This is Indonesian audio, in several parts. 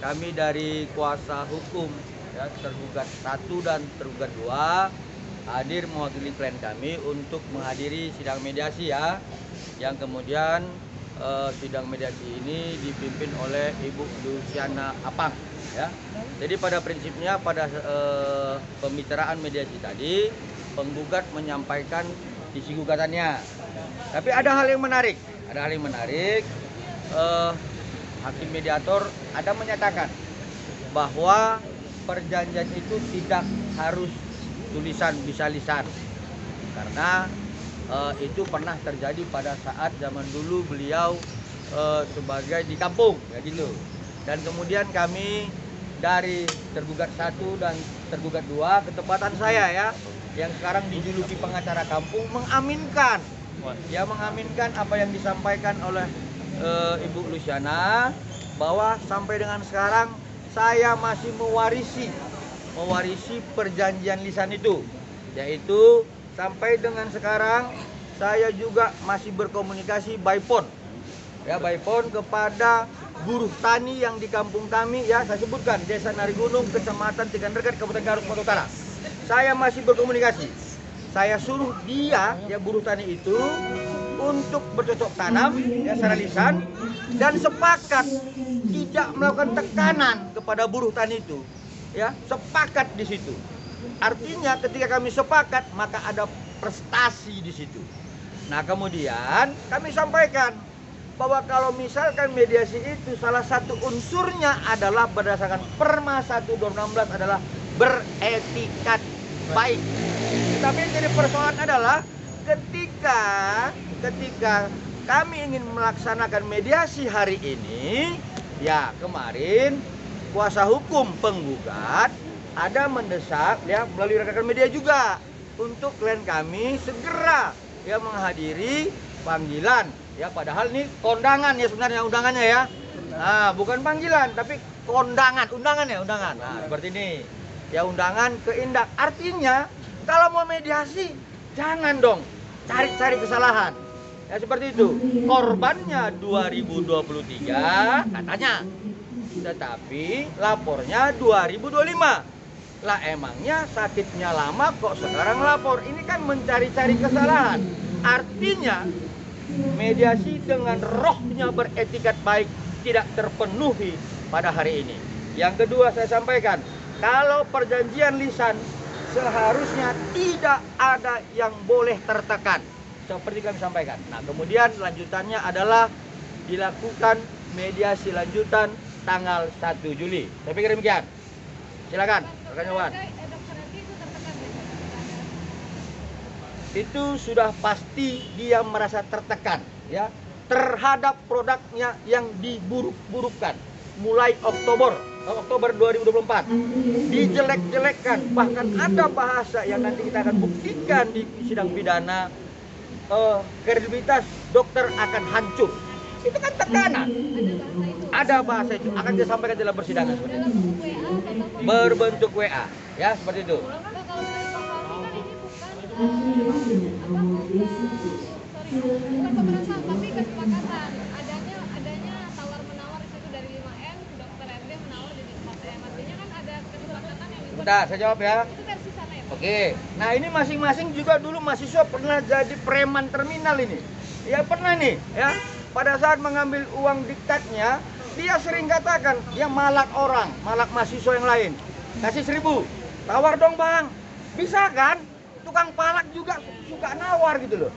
kami dari kuasa hukum ya, tergugat 1 dan tergugat 2 hadir mewakili klien kami untuk menghadiri sidang mediasi ya, yang kemudian sidang mediasi ini dipimpin oleh Ibu Luciana Apang ya. Jadi pada prinsipnya pada pembicaraan mediasi tadi penggugat menyampaikan isi gugatannya. Tapi ada hal yang menarik, hakim mediator ada menyatakan bahwa perjanjian itu tidak harus tulisan, bisa lisan, karena itu pernah terjadi pada saat zaman dulu beliau sebagai di kampung ya gitu. Dan kemudian kami dari tergugat 1 dan tergugat 2, ketepatan saya ya, yang sekarang dijuluki pengacara kampung, mengaminkan apa yang disampaikan oleh Ibu Luciana, bahwa sampai dengan sekarang saya masih mewarisi perjanjian lisan itu, yaitu sampai dengan sekarang saya juga masih berkomunikasi by phone ya, kepada buruh tani yang di kampung kami ya, saya sebutkan Desa Narigunung, Kecamatan Tiganregat, Kabupaten Garut, Sumatera Utara. Saya masih berkomunikasi. Saya suruh dia ya, buruh tani itu, untuk bercocok tanam ya secara lisan dan sepakat tidak melakukan tekanan kepada buruh tani itu ya, sepakat di situ. Artinya ketika kami sepakat maka ada prestasi di situ. Nah kemudian kami sampaikan bahwa kalau misalkan mediasi itu salah satu unsurnya adalah berdasarkan Perma 1 2016 adalah beretikat baik. Tapi yang jadi persoalan adalah ketika kami ingin melaksanakan mediasi hari ini, ya kemarin kuasa hukum penggugat ada mendesak ya melalui rekan media juga untuk klien kami segera ya menghadiri panggilan ya, padahal ini kondangan ya sebenarnya, undangannya ya. Nah, bukan panggilan tapi undangan. Nah, seperti ini. Ya undangan ke Indak. Artinya kalau mau mediasi jangan dong cari-cari kesalahan. Ya seperti itu. Korbannya 2023 katanya. Tetapi lapornya 2025. Lah emangnya sakitnya lama kok sekarang lapor? Ini kan mencari-cari kesalahan. Artinya mediasi dengan rohnya beretikat baik tidak terpenuhi pada hari ini. Yang kedua saya sampaikan, kalau perjanjian lisan seharusnya tidak ada yang boleh tertekan, seperti kami sampaikan. Nah kemudian lanjutannya adalah dilakukan mediasi lanjutan tanggal 1 Juli. Saya pikir demikian. Silakan, rekan Yowan. Itu sudah pasti dia merasa tertekan ya terhadap produknya yang diburuk-burukkan mulai Oktober 2024 dijelek-jelekkan, bahkan ada bahasa yang nanti kita akan buktikan di sidang pidana, kredibilitas dokter akan hancur. Itu kan tekanan. Ada bahasa itu akan disampaikan dalam persidangan berbentuk WA ya, seperti itu. Bukan pemerasan tapi kesepakatan, adanya tawar menawar itu dari 5M, dokter RD menawar jadi 4M, artinya kan ada kesepakatan yang itu. Bentar, saya jawab ya. Itu versi sana ya Pak? Oke, nah ini masing-masing juga dulu mahasiswa pernah jadi preman terminal ini. Ya pernah nih ya, pada saat mengambil uang diktatnya dia sering katakan dia malak orang, malak mahasiswa yang lain, kasih 1.000, tawar dong bang, bisa kan? Tukang palak juga suka nawar gitu loh.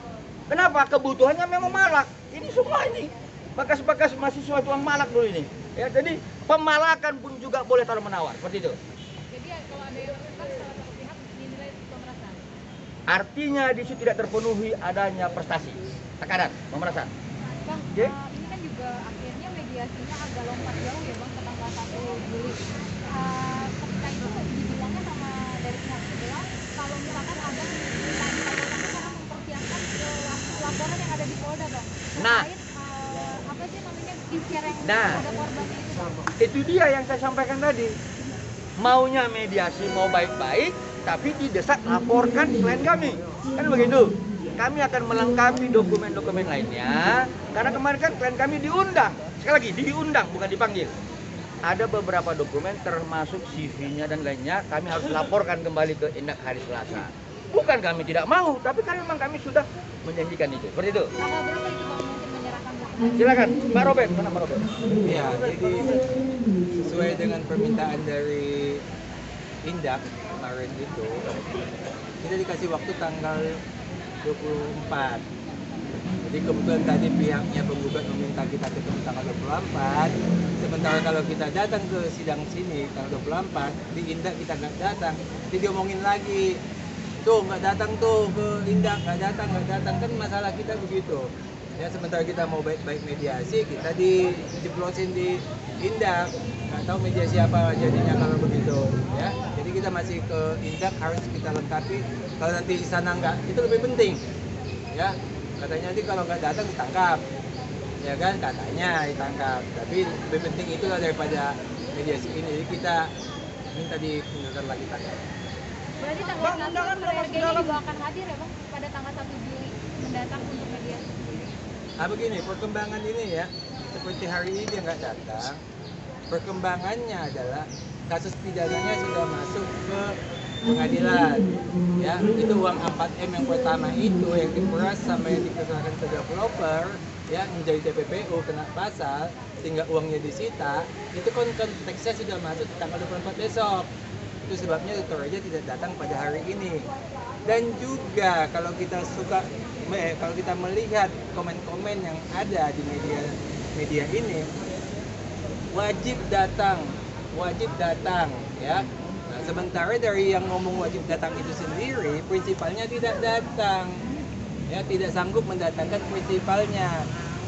Kenapa? Kebutuhannya memang malak. Ini semua ini bekas-bekas mahasiswa tukang malak dulu ini. Ya, jadi pemalakan pun juga boleh tawar menawar seperti itu. Jadi kalau ada yang tertekan salah satu pihak dinilai pemerasan. Artinya di situ tidak terpenuhi adanya prestasi, tekanan, pemerasan. Bang, Oke? ini kan juga akhirnya mediasinya agak lompat jauh ya Bang ke tanggal 1 Juli. Ketika itu dibilangnya sama dari pihak sebelah kalau misalkan ada karena mempersiapkan laporan yang ada di Polda Bang. Nah, Apa sih namanya PCR yang nah, ada korbannya itu? itu dia yang saya sampaikan tadi. Maunya mediasi mau baik-baik, tapi didesak laporkan klien kami. Kan begitu. Kami akan melengkapi dokumen-dokumen lainnya. Karena kemarin kan klien kami diundang. Sekali lagi, diundang bukan dipanggil. ada beberapa dokumen termasuk CV-nya dan lainnya kami harus laporkan kembali ke Indak hari Selasa. Bukan kami tidak mau, tapi karena memang kami sudah menjanjikan itu. Seperti itu. Tanggal berapa itu Bang mungkin menyerahkan dokumen? Silakan, Pak Robert. Mana Pak Robert? Ya, jadi sesuai dengan permintaan dari Indak kemarin itu, kita dikasih waktu tanggal 24. Jadi kebetulan tadi pihaknya penggugat meminta kita ketemu tanggal 24. Sementara kalau kita datang ke sidang sini tanggal 24, di Indak kita nggak datang, jadi diomongin lagi. Tuh nggak datang tuh ke Indak, nggak datang, kan masalah kita begitu. Ya sementara kita mau baik-baik mediasi, kita diplosin di Indak, nggak tahu mediasi apa jadinya kalau begitu. Ya, jadi kita masih ke Indak harus kita lengkapi. Kalau nanti di sana nggak, itu lebih penting. Ya, katanya nanti kalau nggak datang ditangkap, ya kan katanya ditangkap. Tapi lebih penting itulah daripada mediasi ini. Jadi kita minta dihindarkan lagi tangkap. Berarti tanggal 1 keluarga ini juga akan hadir ya Bang pada tanggal 1 Juli mendatang untuk mediasi sendiri. Nah begini, perkembangan ini ya, seperti hari ini dia nggak datang, perkembangannya adalah kasus pidananya sudah masuk ke pengadilan. Ya, itu uang 4M yang pertama itu yang diperas sama yang dikerahkan ke developer, ya menjadi TPPU kena pasal, sehingga uangnya disita, itu konteksnya sudah masuk tanggal 24 besok. Itu sebabnya Dr. Raja tidak datang pada hari ini. Dan juga kalau kita kalau kita melihat komen-komen yang ada di media ini, wajib datang ya. Nah, sementara dari yang ngomong wajib datang itu sendiri, prinsipalnya tidak datang, ya tidak sanggup mendatangkan prinsipalnya.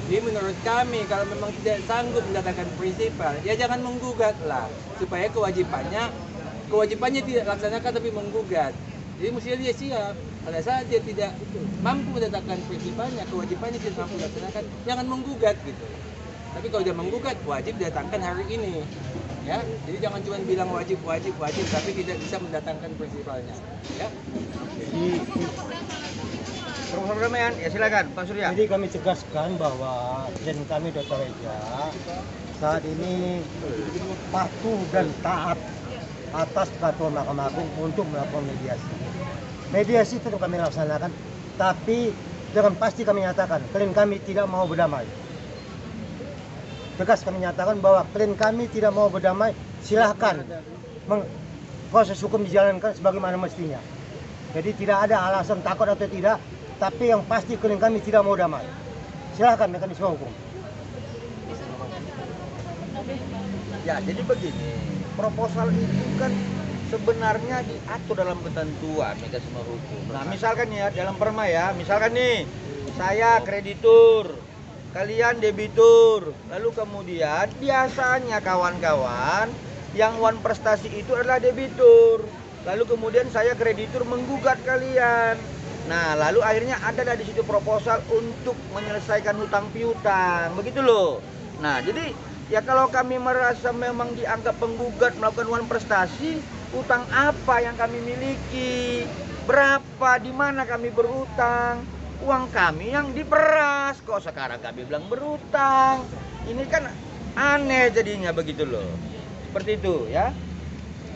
Jadi menurut kami kalau memang tidak sanggup mendatangkan prinsipal, ya jangan menggugat lah, supaya kewajibannya tidak laksanakan tapi menggugat. Jadi mestinya dia siap. Pada saat dia tidak mampu mendatangkan prinsipalnya, kewajibannya tidak mampu laksanakan, jangan menggugat gitu. Tapi kalau dia menggugat, wajib datangkan hari ini. Ya, jadi jangan cuma bilang wajib, tapi tidak bisa mendatangkan prinsipalnya. Ya. Prof. Damayan, ya silakan Pak Surya. Jadi kami tegaskan bahwa klien kami Dr. Reja saat ini patuh dan taat atas peraturan Mahkamah Agung untuk melakukan mediasi. Mediasi itu kami laksanakan, tapi dengan pasti kami nyatakan klien kami tidak mau berdamai. Tegas kami nyatakan bahwa klien kami tidak mau berdamai, silahkan proses hukum dijalankan sebagaimana mestinya. Jadi tidak ada alasan takut atau tidak, tapi yang pasti klien kami tidak mau damai. Silahkan mekanisme hukum. Ya, jadi begini, proposal itu kan sebenarnya diatur dalam ketentuan mekanisme hukum. Nah, misalkan ya dalam perma ya, misalkan nih saya kreditur, kalian debitur, lalu kemudian biasanya kawan-kawan yang wan prestasi itu adalah debitur, lalu kemudian saya kreditur menggugat kalian. Nah, lalu akhirnya ada di situ proposal untuk menyelesaikan hutang piutang, begitu loh. Nah, jadi ya kalau kami merasa memang dianggap penggugat melakukan wan prestasi, utang apa yang kami miliki, berapa, di mana kami berutang, uang kami yang diperas, kok sekarang kami bilang berutang. Ini kan aneh jadinya begitu loh. Seperti itu ya.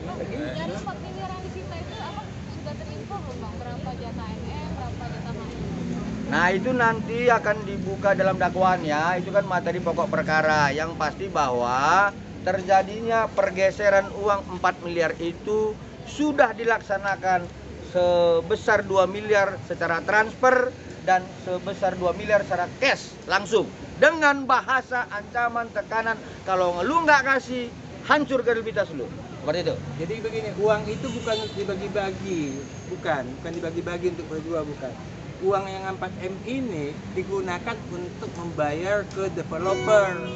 Dari 4 miliar yang disita itu apa sudah terinfo belum Bang? Berapa jatah NM, berapa jatah mahasiswa? Nah, itu nanti akan dibuka dalam dakwaan ya. Itu kan materi pokok perkara. Yang pasti bahwa terjadinya pergeseran uang 4 miliar itu sudah dilaksanakan sebesar 2 miliar secara transfer dan sebesar 2 miliar secara cash langsung. Dengan bahasa ancaman, tekanan, kalau lu nggak kasih, hancur kredibilitas lu. Seperti itu. Jadi begini, uang itu bukan dibagi-bagi, bukan dibagi-bagi untuk berdua, bukan. Uang yang 4M ini digunakan untuk membayar ke developer.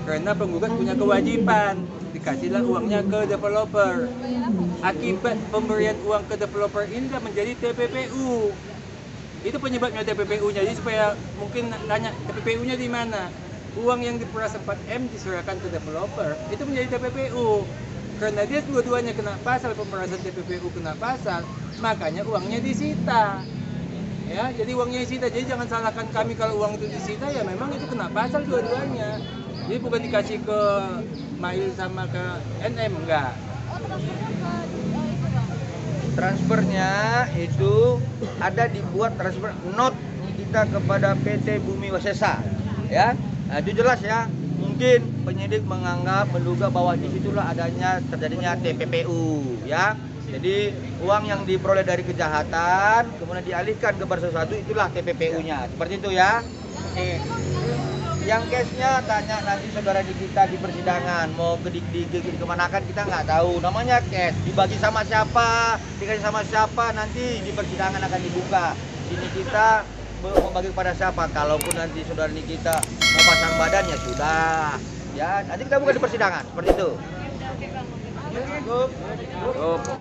Karena penggugat punya kewajiban, dikasihlah uangnya ke developer. Akibat pemberian uang ke developer ini menjadi TPPU. Itu penyebabnya TPPU-nya. Jadi supaya mungkin tanya TPPU-nya di mana? Uang yang diperas 4M diserahkan ke developer, itu menjadi TPPU. Karena dia dua-duanya kena pasal, pemerasan TPPU kena pasal, makanya uangnya disita. Ya, jadi uangnya disita. Jadi jangan salahkan kami kalau uang itu disita, ya memang itu kena pasal dua-duanya. Jadi bukan dikasih ke Mail sama ke NM, enggak. Oh, transfernya ke itu bang. Transfernya itu ada dibuat transfer not kita kepada PT Bumi Wasesa, ya. Nah, itu jelas ya. Mungkin penyidik menduga bahwa di situlah terjadinya TPPU, ya. Jadi uang yang diperoleh dari kejahatan kemudian dialihkan ke sesuatu, itulah TPPU-nya. Seperti itu ya. Oke. Yang case-nya tanya nanti saudara kita di persidangan, mau ke kemana kan kita nggak tahu. Namanya case, dibagi sama siapa, dikasih sama siapa, nanti di persidangan akan dibuka. Sini kita membagi kepada siapa. Kalaupun nanti saudara kita mau pasang badan ya sudah. Ya, nanti kita buka di persidangan, seperti itu. Ya udah, oke bang. Cukup.